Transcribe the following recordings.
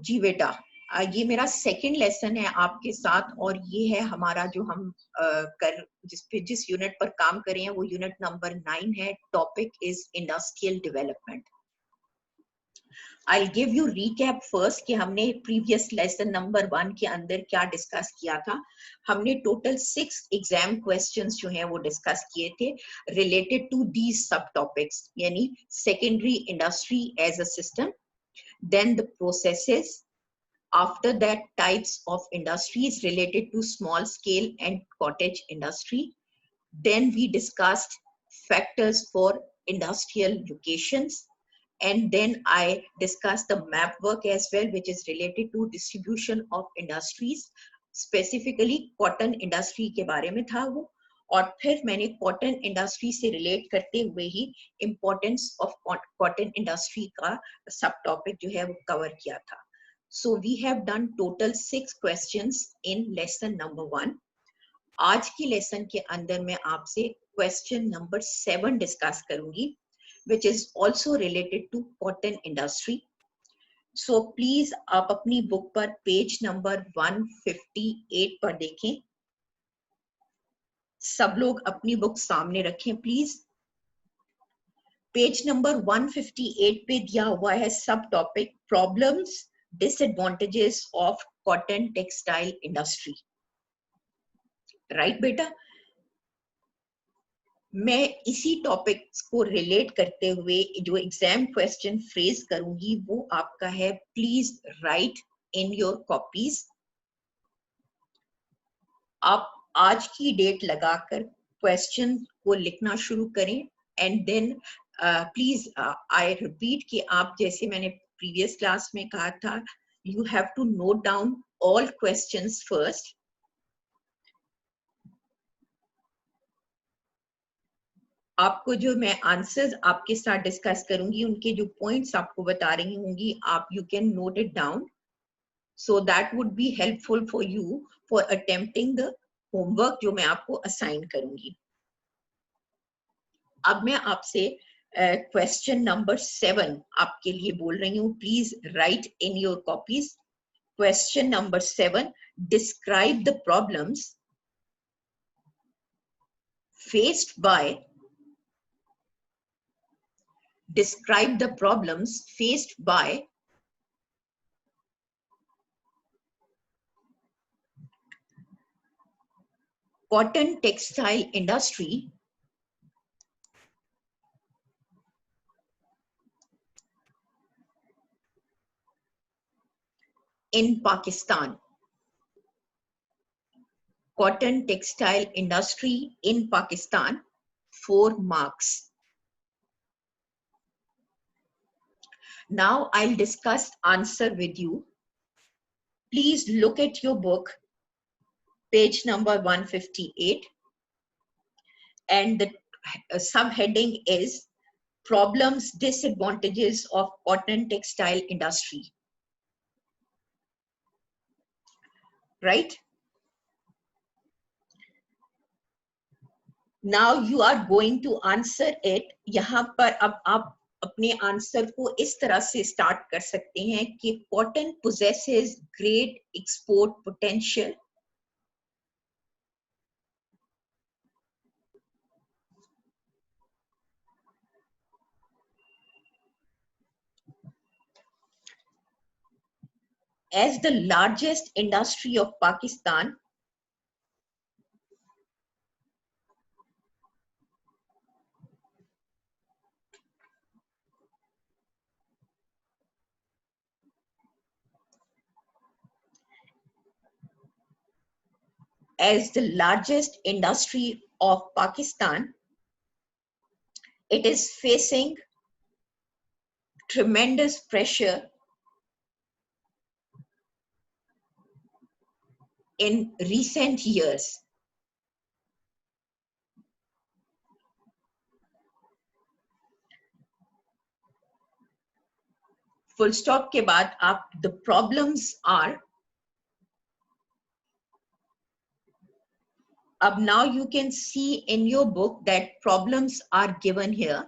जी बेटा, ये मेरा सेकंड लेसन है आपके साथ और ये है हमारा जो हम जिस यूनिट पर काम कर रहे हैं वो यूनिट नंबर 9 है। Topic is industrial development. I give you recap first कि हमने प्रीवियस लेसन नंबर 1 के अंदर क्या डिस्कस किया था। हमने टोटल 6 एग्जाम क्वेश्चंस जो हैं वो डिस्कस किए थे related to these subtopics, यानी secondary industry as a system, then the processes, after that types of industries related to small scale and cottage industry, then we discussed factors for industrial locations, and then I discussed the map work as well, which is related to distribution of industries, specifically cotton industry के बारे में था वो। और फिर मैंने cotton industry से relate करते हुए ही इम्पोर्टेंस ऑफ कॉटन इंडस्ट्री का सब टॉपिक जो है वो कवर किया था। So we have done total 6 questions in lesson number 1। आज की लेसन के अंदर मैं आपसे क्वेश्चन नंबर 7 डिस्कस करूंगी, which is also related to cotton industry. So please आप अपनी बुक पर पेज नंबर 158 पर देखें। सब लोग अपनी बुक सामने रखें प्लीज। पेज नंबर 158 पे दिया हुआ है सब topic problems disadvantages of cotton textile industry. Right बेटा, मैं इसी टॉपिक्स को रिलेट करते हुए जो एग्जाम क्वेश्चन फ्रेज करूंगी वो आपका है, please right in your copies. आप आज की डेट लगाकर क्वेश्चन को लिखना शुरू करें and then please I repeat कि आप जैसे मैंने प्रीवियस क्लास में कहा था, you have to note down all questions first. आपको जो मैं आंसर्स आपके साथ डिस्कस करूंगी उनके जो पॉइंट्स आपको बता रही होंगी, आप you can note it down, so that would be helpful for you for attempting the homework जो मैं आपको असाइन करूंगी। अब मैं आपसे क्वेश्चन नंबर 7 आपके लिए बोल रही हूँ, please right in your copies. Question number 7, describe the problems faced by cotton textile industry in Pakistan. Cotton textile industry in Pakistan, 4 marks. Now I'll discuss answer with you. Please look at your book, page number 158, and the subheading is problems, disadvantages of cotton textile industry. Right? Now you are going to answer it. यहाँ पर अब आप अपने answer को इस तरह से start कर सकते हैं कि cotton possesses great export potential. As the largest industry of Pakistan, it is facing tremendous pressure in recent years. Full stop के बाद आप the problems are, अब now you can see in your book that problems are given here.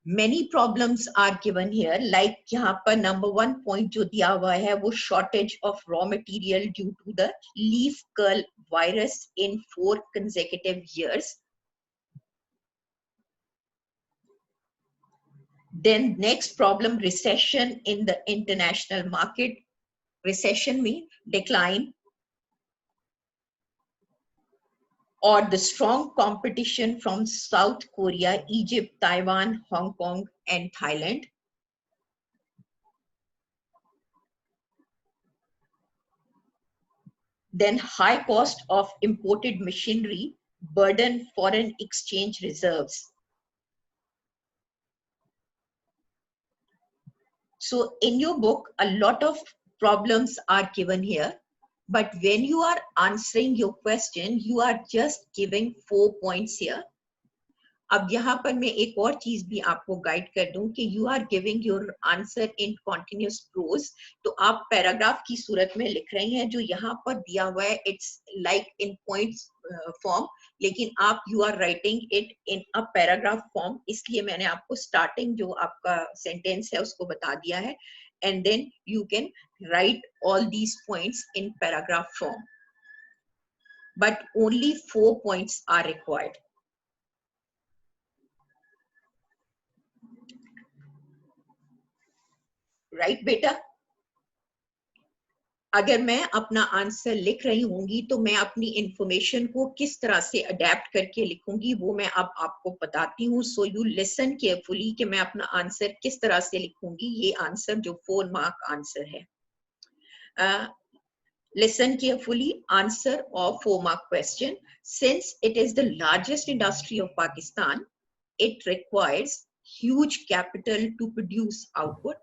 Many problems are given here, like यहाँ पर number 1 point जो दिया हुआ है वो shortage of raw material due to the leaf curl virus in 4 consecutive years. Then next problem, recession in the international market. Recession means decline or the strong competition from South Korea, Egypt, Taiwan, Hong Kong, and Thailand. Then high cost of imported machinery burden foreign exchange reserves. So in your book, a lot of problems are given here, but when you are answering your question, you are just giving 4 points here. अब यहाँ पर मैं एक और चीज भी आपको guide कर दूं कि you are giving your answer in continuous prose, तो आप पैराग्राफ की सूरत में लिख रहे हैं, जो यहाँ पर दिया हुआ है it's like in points form, लेकिन आप you are writing it in a paragraph form, इसलिए मैंने आपको स्टार्टिंग जो आपका सेंटेंस है उसको बता दिया है, and then you can write all these points in paragraph form, but only 4 points are required. Right बेटा? अगर मैं अपना आंसर लिख रही होंगी तो मैं अपनी इंफॉर्मेशन को किस तरह से अडेप्ट करके लिखूंगी वो मैं अब आपको बताती हूँ. सो यू लिसन केयरफुली कि मैं अपना आंसर किस तरह से लिखूंगी. ये आंसर जो 4 मार्क आंसर है. Listen carefully. Answer of 4 mark question. Since it is the largest industry of Pakistan, it requires huge capital to produce output.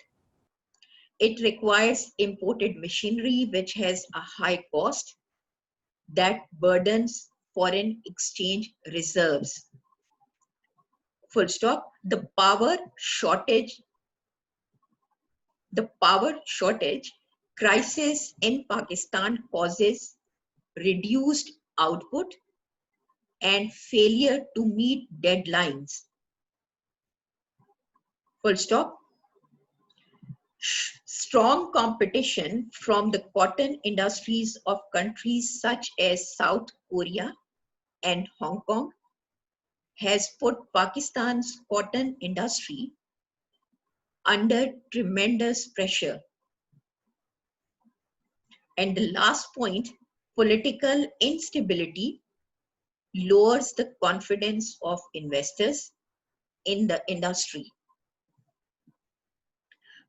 It requires imported machinery which has a high cost that burdens foreign exchange reserves. Full stop. The power shortage crisis in Pakistan causes reduced output and failure to meet deadlines. Full stop. Strong competition from the cotton industries of countries such as South Korea and Hong Kong has put Pakistan's cotton industry under tremendous pressure. And the last point, political instability lowers the confidence of investors in the industry.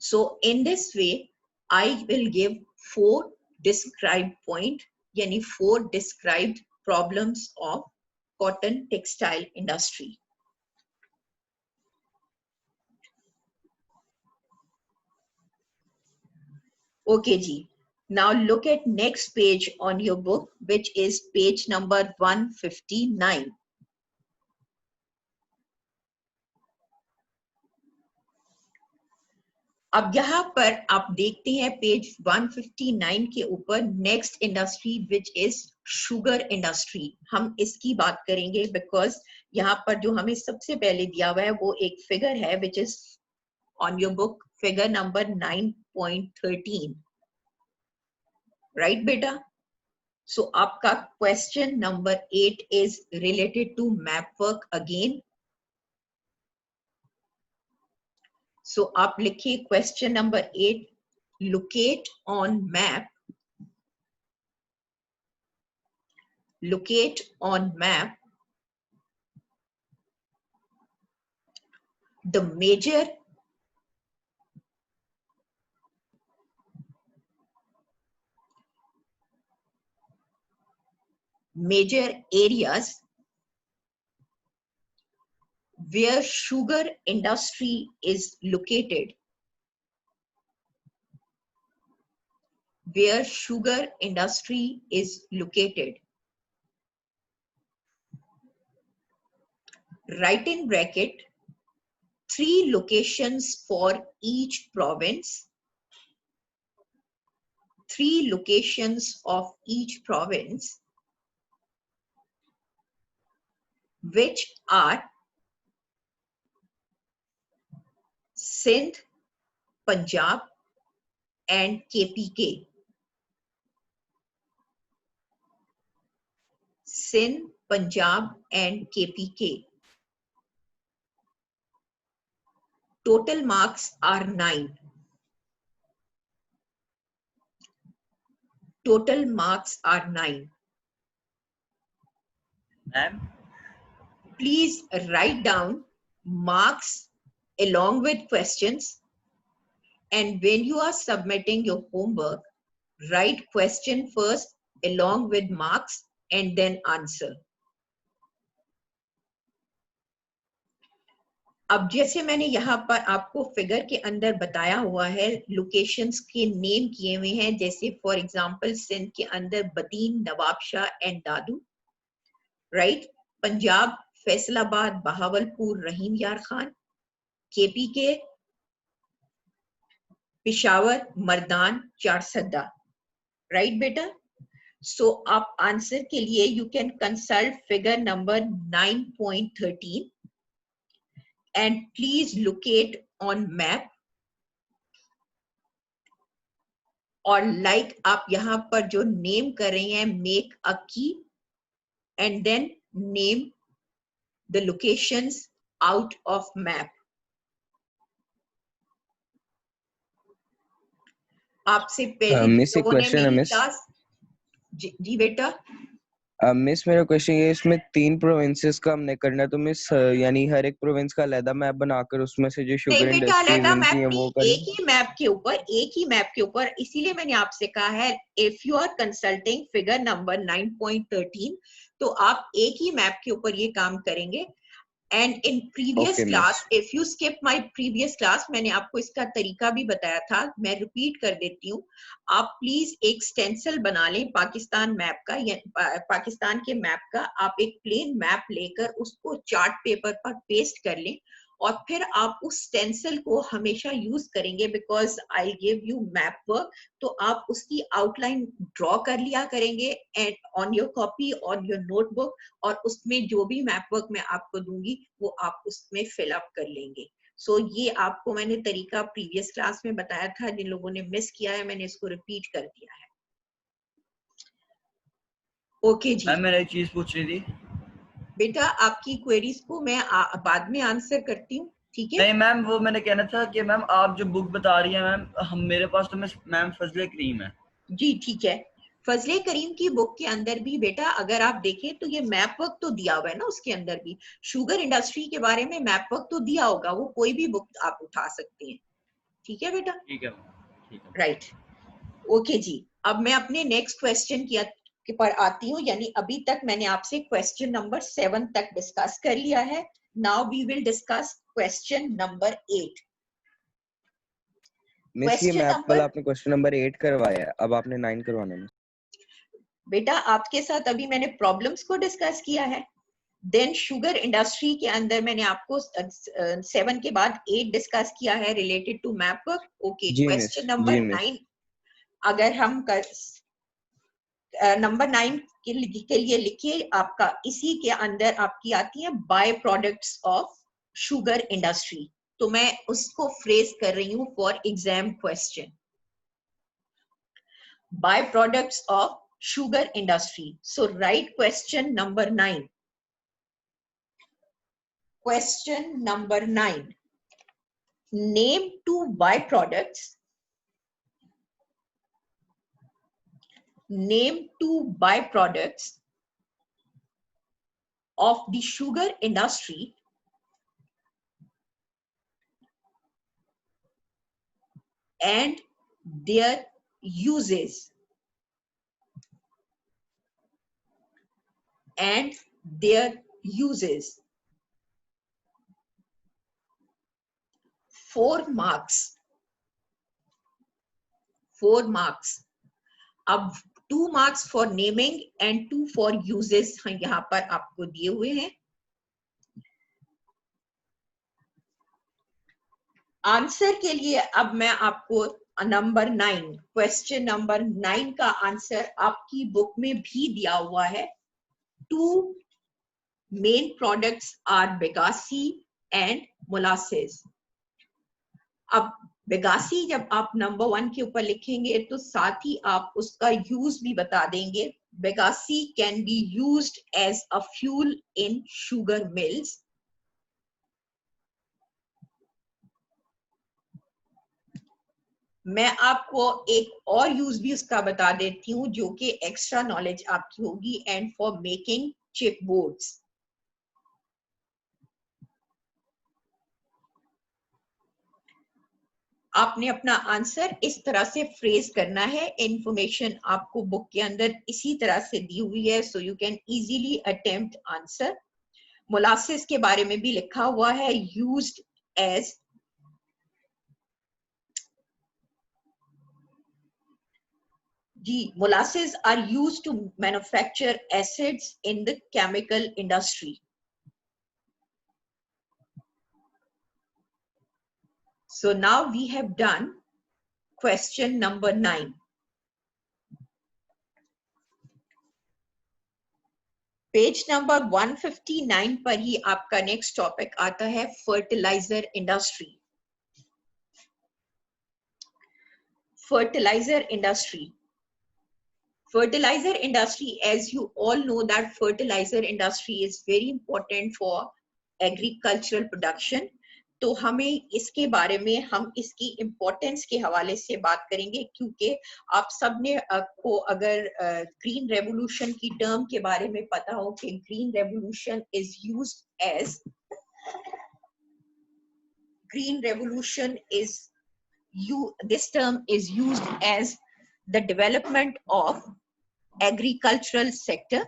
So in this way, I will give 4 described point, yani 4 described problems of cotton textile industry. Okay ji. Now look at next page on your book, which is page number 159. अब यहाँ पर आप देखते हैं page 159 के ऊपर next industry which is sugar industry. हम इसकी बात करेंगे बिकॉज यहाँ पर जो हमें सबसे पहले दिया हुआ है वो एक फिगर है which is on your book, figure number 9.13. Right बेटा? सो आपका question number 8 is related to map work again. So आप लिखिए question number 8, locate on map the major areas where sugar industry is located. Where sugar industry is located. Write in bracket 3 locations for each province. 3 locations of each province which are Sindh, Punjab and KPK. Sindh, Punjab and KPK. Total marks are 9. Total marks are 9. Ma'am? Please write down marks along with questions, and when you are submitting your homework, write question first along with marks and then answer. अब जैसे मैंने यहाँ पर आपको figure के अंदर बताया हुआ है, लोकेशंस के नेम किए हुए हैं, जैसे फॉर एग्जांपल सिंध के अंदर Badin, Nawabshah and Dadu, right? Punjab Faisalabad, Bahawalpur, Rahim Yar Khan, KP के पिशावर, मर्दान, चारसद्दा, राइट बेटा? सो आप आंसर के लिए you can consult figure number 9.13 and please locate on map, और like आप यहाँ पर जो नेम कर रहे हैं, make a key and then name the locations out of map. आपसे पहले मिस एक लोगों ने क्वेश्चन है मेरी मिस। क्लास जी बेटा। मिस मेरा क्वेश्चन ये, इसमें 3 प्रोविंसेस का हमने करना है, तो मिस यानी हर एक प्रोविंस का अलग मैप बनाकर उसमें से जो नहीं शुगर बेटा, इंडस्ट्रीज अलग उनकी मैप है वो नहीं, करना। एक ही मैप के ऊपर, एक ही मैप के ऊपर। इसीलिए मैंने आपसे कहा है if you are consulting figure number 9.13 तो आप एक ही मैप के ऊपर ये काम करेंगे। And in previous Okay, class, miss. if you skip my previous class, मैंने आपको इसका तरीका भी बताया था, मैं रिपीट कर देती हूँ। आप प्लीज एक स्टेंसिल बना लें पाकिस्तान मैप का, या पाकिस्तान के मैप का। आप एक प्लेन मैप लेकर उसको चार्ट पेपर पर पेस्ट कर लें, और फिर आप उस स्टेंसिल को हमेशा यूज करेंगे, because I give you map work. तो आप उसकी आउटलाइन ड्रॉ कर लिया करेंगे and on your copy, on your notebook, और उसमें जो भी मैप वर्क मैं आपको दूंगी वो आप उसमें फिल अप कर लेंगे। सो ये आपको मैंने तरीका प्रीवियस क्लास में बताया था, जिन लोगों ने मिस किया है मैंने इसको रिपीट कर दिया है। ओके जी। मैम मैंने एक चीज पूछ रही थी। बेटा आपकी क्वेरीज को मैं बाद में आंसर करती हूँ, ठीक है? नहीं मैम, वो मैंने कहना था कि मैम आप जो बुक बता रही हैं मैम, हम मेरे पास तो मैम फजले करीम है। जी ठीक है। फजले करीम की बुक के अंदर भी बेटा अगर आप देखें तो ये मैप वर्क तो दिया हुआ है ना, उसके अंदर भी शुगर इंडस्ट्री के बारे में मैप वर्क तो दिया होगा, वो कोई भी बुक आप उठा सकते हैं, ठीक है बेटा? ठीक है, ठीक है। राइट, ओके जी। अब मैं अपने नेक्स्ट क्वेश्चन के पर आती हूँ, यानी अभी तक मैंने आपसे क्वेश्चन नंबर 7 तक डिस्कस कर लिया है। Now we will discuss question number 8। Miss ये मैप वाला आपने क्वेश्चन नंबर 8 करवाया है, अब आपने 9 करवाना है। बेटा आपके साथ अभी मैंने प्रॉब्लम्स को डिस्कस किया है, देन शुगर इंडस्ट्री के अंदर मैंने आपको 7 के बाद 8 डिस्कस किया है related to map work. Okay, question number 9 अगर हम नंबर 9 के लिए लिखिए, आपका इसी के अंदर आपकी आती है by products of sugar industry. तो मैं उसको फ्रेज कर रही हूँ for exam question, by products of sugar industry. So write question number 9. Question number 9. Name 2 byproducts. Name 2 byproducts of the sugar industry and their uses. And their uses. 4 marks. 4 marks. अब 2 marks for naming and 2 for uses यहाँ पर आपको दिए हुए हैं। Answer के लिए अब मैं आपको नंबर 9, क्वेश्चन नंबर 9 का आंसर आपकी बुक में भी दिया हुआ है। 2 main products are bagasse and molasses. अब बेगासी जब आप नंबर 1 के ऊपर लिखेंगे तो साथ ही आप उसका यूज भी बता देंगे। Bagasse can be used as a fuel in sugar mills. मैं आपको एक और यूज भी उसका बता देती हूँ जो कि एक्स्ट्रा नॉलेज आपकी होगी। And for making chip boards. आपने अपना आंसर इस तरह से फ्रेज करना है। इंफॉर्मेशन आपको बुक के अंदर इसी तरह से दी हुई है, so you can easily attempt answer. Molasses के बारे में भी लिखा हुआ है, यूज्ड एज जी, molasses are used to manufacture acids in the chemical industry. So now we have done question number 9. Page number 159 पर ही आपका नेक्स्ट टॉपिक आता है fertilizer industry. Fertilizer industry, fertilizer industry, as you all know that fertilizer industry is very important for agricultural production. तो हमें इसके बारे में हम इसकी इम्पोर्टेंस के हवाले से बात करेंगे, क्योंकि आप सबने को अगर ग्रीन रेवोल्यूशन की टर्म के बारे में पता हो कि green revolution is used as green revolution is this term is used as the development of agricultural sector,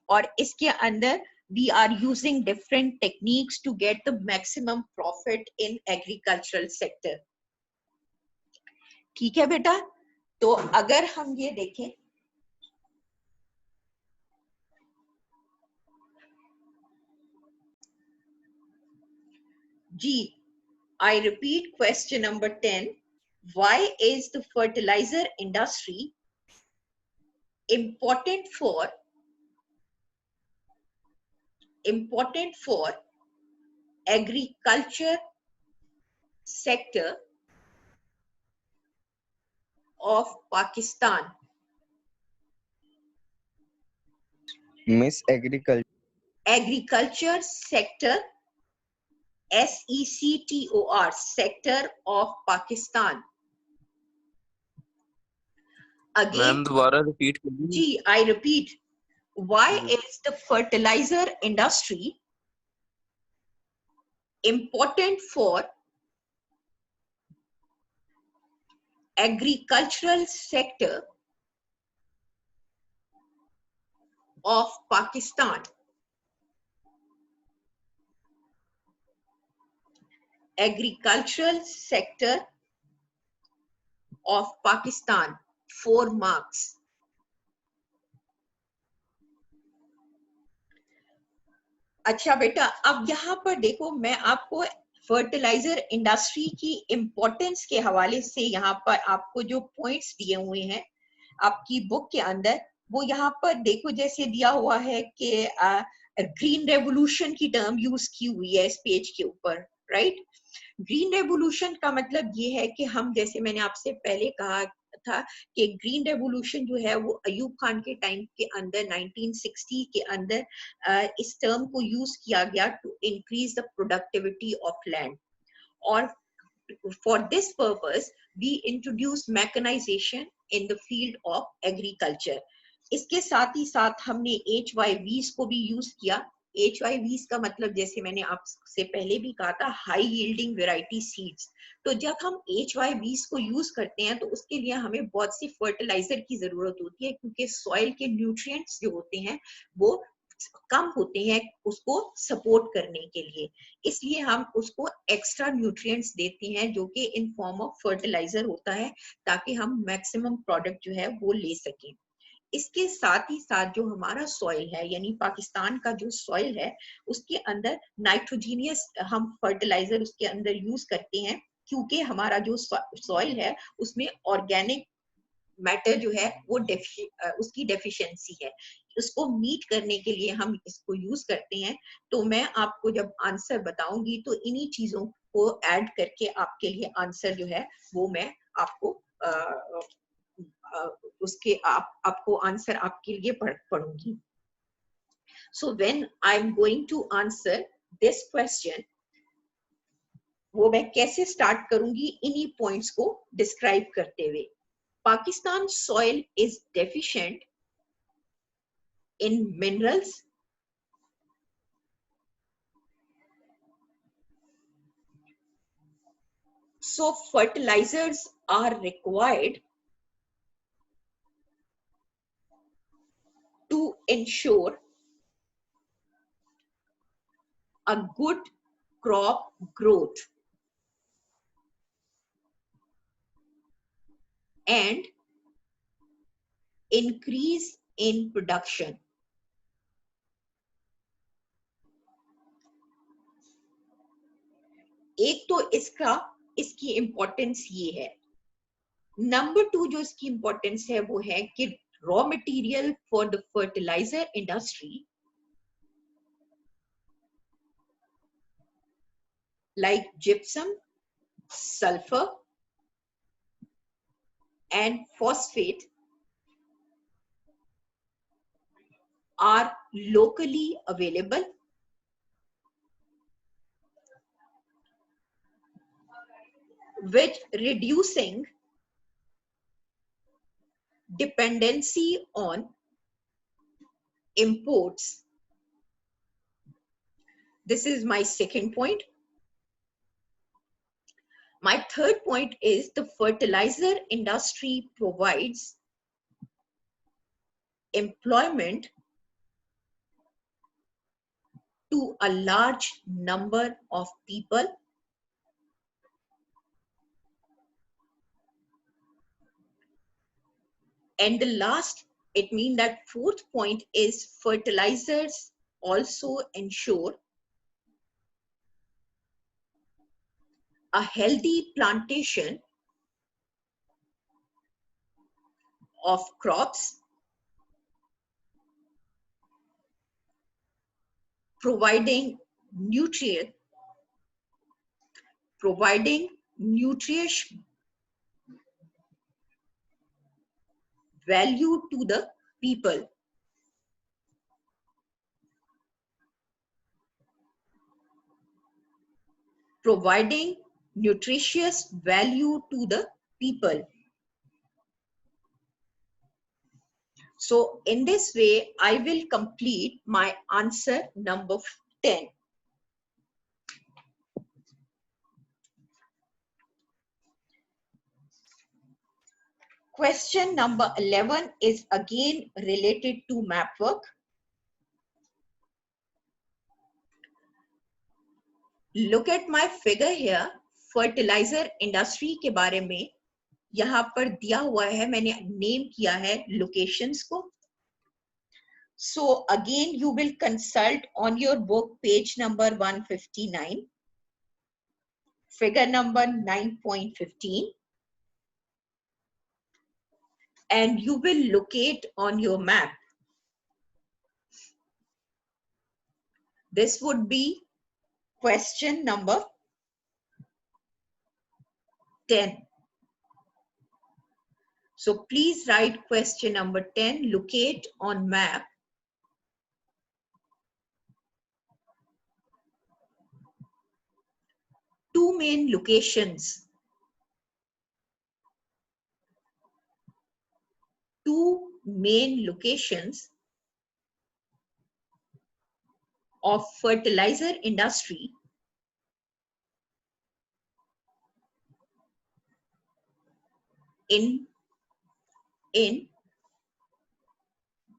और इसके अंदर we are using different techniques to get the maximum profit in agricultural sector. ठीक है बेटा, तो अगर हम ये देखें जी, I repeat question number 10. Why is the fertilizer industry important for agriculture sector of Pakistan? Miss Agriculture sector, SECTOR, sector of Pakistan. Again, ma'am दोबारा repeat कर दीजिए। जी, I repeat. Why is the fertilizer industry important for agricultural sector of Pakistan? Agricultural sector of Pakistan, 4 marks. अच्छा बेटा, अब यहाँ पर देखो, मैं आपको फर्टिलाइजर इंडस्ट्री की इम्पोर्टेंस के हवाले से यहाँ पर आपको जो पॉइंट्स दिए हुए हैं आपकी बुक के अंदर, वो यहाँ पर देखो जैसे दिया हुआ है कि ग्रीन रेवोल्यूशन की टर्म यूज की हुई है इस पेज के ऊपर, राइट। ग्रीन रेवोल्यूशन का मतलब ये है कि हम, जैसे मैंने आपसे पहले कहा था कि ग्रीन रेवोल्यूशन जो है वो अयूब खान के टाइम के अंदर 1960 के अंदर इस टर्म को यूज किया गया to increase the productivity of land, और for this purpose we introduce mechanisation in the field of agriculture. इसके साथ ही साथ हमने HYVs को भी यूज किया। HYVs का मतलब जैसे मैंने आपसे पहले भी कहा था, हाई यील्डिंग वेराइटी सीड्स। तो जब हम HYVs को यूज करते हैं तो उसके लिए हमें बहुत सी फर्टिलाइजर की जरूरत होती है, क्योंकि सॉइल के न्यूट्रिएंट्स जो होते हैं वो कम होते हैं उसको सपोर्ट करने के लिए, इसलिए हम उसको एक्स्ट्रा न्यूट्रिएंट्स देते हैं जो कि इन फॉर्म ऑफ फर्टिलाइजर होता है, ताकि हम मैक्सिमम प्रोडक्ट जो है वो ले सकें। इसके साथ ही साथ जो हमारा सॉइल है, यानी पाकिस्तान का जो सॉइल है, उसके अंदर नाइट्रोजीनियस हम फर्टिलाइजर उसके अंदर यूज करते हैं, क्योंकि हमारा जो सॉइल है उसमें ऑर्गेनिक मैटर जो है वो उसकी डेफिशिएंसी है। उसको मीट करने के लिए हम इसको यूज करते हैं। तो मैं आपको जब आंसर बताऊंगी तो इन्हीं चीजों को ऐड करके आपके लिए आंसर जो है वो मैं आपको उसके आपको आंसर आपके लिए पढ़ूंगी। So when I'm going to answer this question, वो मैं कैसे स्टार्ट करूंगी इन्हीं पॉइंट्स को डिस्क्राइब करते हुए। Pakistan soil is deficient in minerals, so fertilizers are required to ensure a good crop growth and increase in production. एक तो इसकी इंपॉर्टेंस ये है। नंबर 2 जो इसकी इंपॉर्टेंस है वो है कि raw material for the fertilizer industry like gypsum, sulfur and phosphate are locally available, which reducing dependency on imports. This is my second point. My third point is the fertilizer industry provides employment to a large number of people. And the last, it means that fourth point is fertilizers also ensure a healthy plantation of crops, providing nutritious value to the people. Providing nutritious value to the people. So in this way, I will complete my answer number 10. Question number 11 is again related to map work. Look at my figure here. Fertilizer industry के बारे में यहाँ पर दिया हुआ है, मैंने name किया है लोकेशंस को. So again you will consult on your book page number 159, figure number 9.15, and you will locate on your map. This would be question number 10. So please write question number 10, locate on map two main locations. Two main locations of fertilizer industry in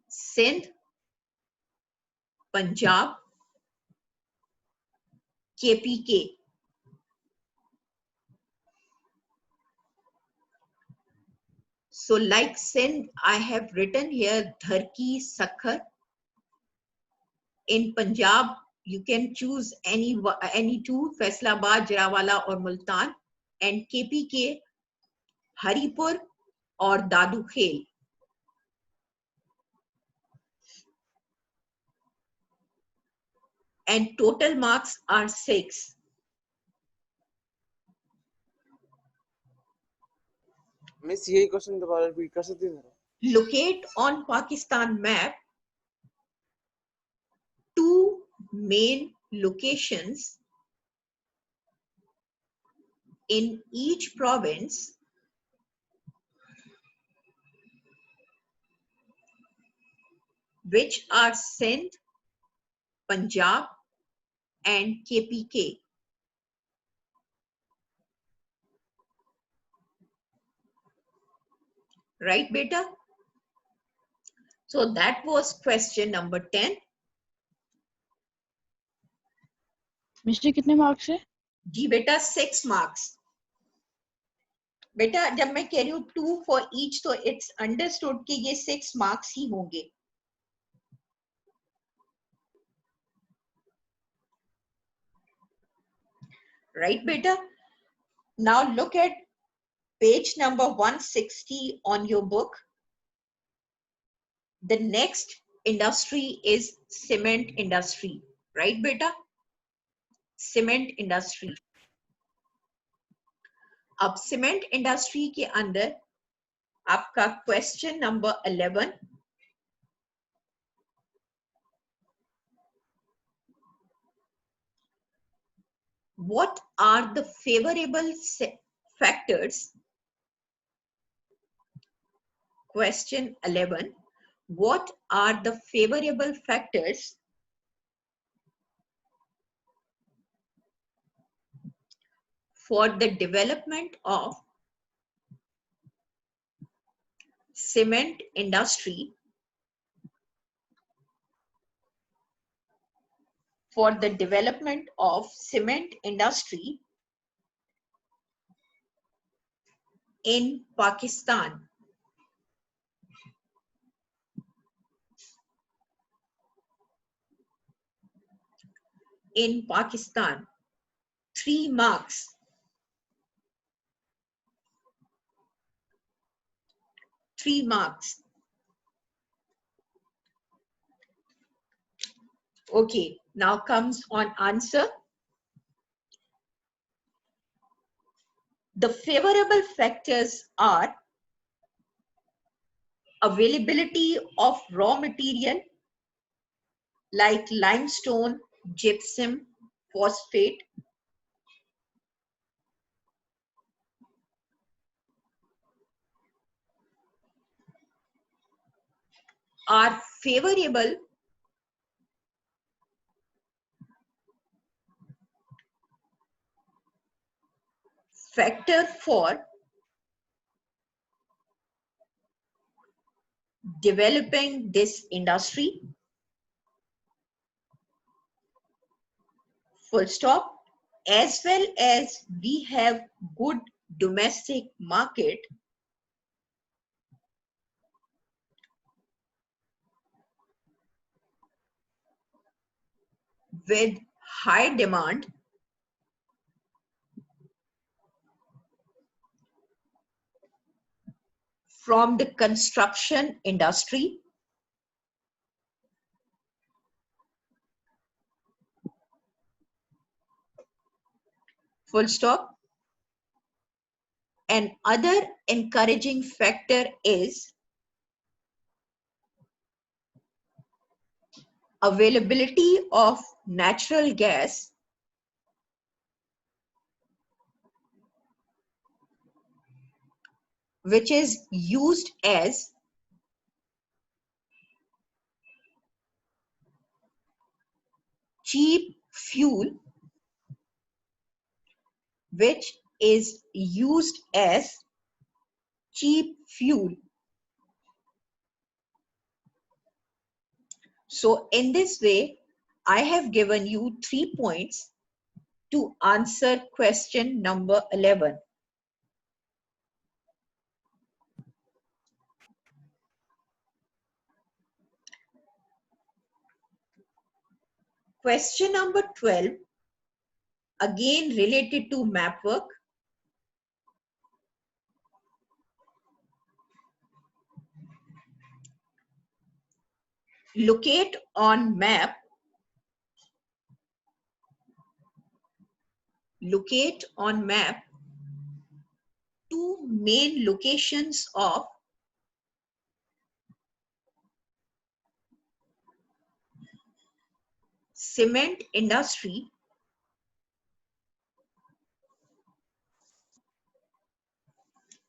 Sindh, Punjab, KPK. So like Sindh, I have written here Dharki, Sakhar. In Punjab, you can choose any two, Faisalabad, Jarawala or Multan. And KPK, Haripur or Dadu Khel. and total marks are 6. Miss यही question दोबारा repeat कर सकती हैं? Locate on Pakistan map 2 main locations in each province which are Sindh, Punjab and KPK. Right, beta? So that was question number 10. Mister कितने marks है? जी बेटा 6 marks. बेटा जब मैं कह रही हूँ 2 for each तो it's understood कि ये 6 marks ही होंगे. Right, beta? Now look at page number 160 on your book. The next industry is cement industry. Right, beta? Cement industry. अब cement industry के अंदर आपका question number 11. What are the favorable factors? Question 11. What are the favorable factors for the development of cement industry? For the development of cement industry in Pakistan. In Pakistan, 3 marks. Three marks. Okay, now comes on answer. The favorable factors are availability of raw material like limestone, gypsum, phosphate. Are favorable factor for developing this industry. Full stop. As well as we have good domestic market, with high demand from the construction industry, full stop. And other encouraging factor is availability of natural gas which is used as cheap fuel, which is used as cheap fuel. So in this way, I have given you 3 points to answer question number 11. Question number 12, again related to map work. Locate on map locate on map two main locations of cement industry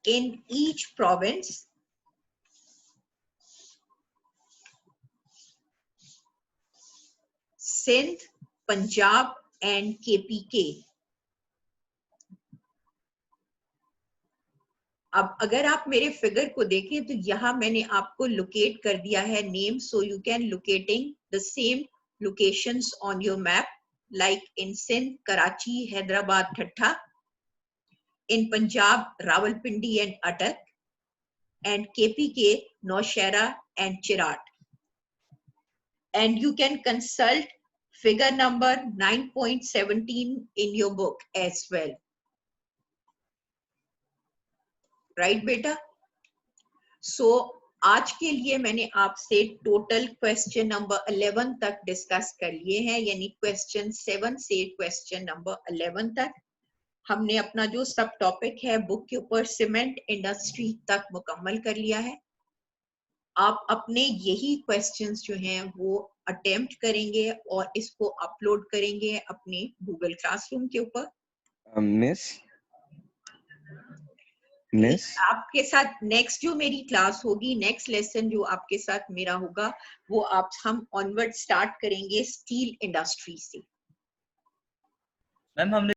in each province Sindh, Punjab and KPK. अब अगर आप मेरे figure को देखें तो यहाँ मैंने आपको लोकेट कर दिया है name, so you can locating the same locations on your map, like in Sindh Karachi, Hyderabad Thatta, in Punjab Rawalpindi and Attak, and KPK Naushera and Cherat. And you can consult figure number 9.17 in your book as well. Right, beta? So, आज के लिए मैंने आपसे total question number 11 तक discuss कर लिए हैं, यानी क्वेश्चन 7 से क्वेश्चन नंबर 11 तक हमने अपना जो सब टॉपिक है बुक के ऊपर सीमेंट इंडस्ट्री तक मुकम्मल कर लिया है। आप अपने यही क्वेश्चंस जो हैं वो अटेम्प्ट करेंगे और इसको अपलोड करेंगे अपने गूगल क्लासरूम के ऊपर। मिस आपके साथ नेक्स्ट जो मेरी क्लास होगी, नेक्स्ट लेसन जो आपके साथ मेरा होगा वो हम ऑनवर्ड स्टार्ट करेंगे स्टील इंडस्ट्री से। मैम हमने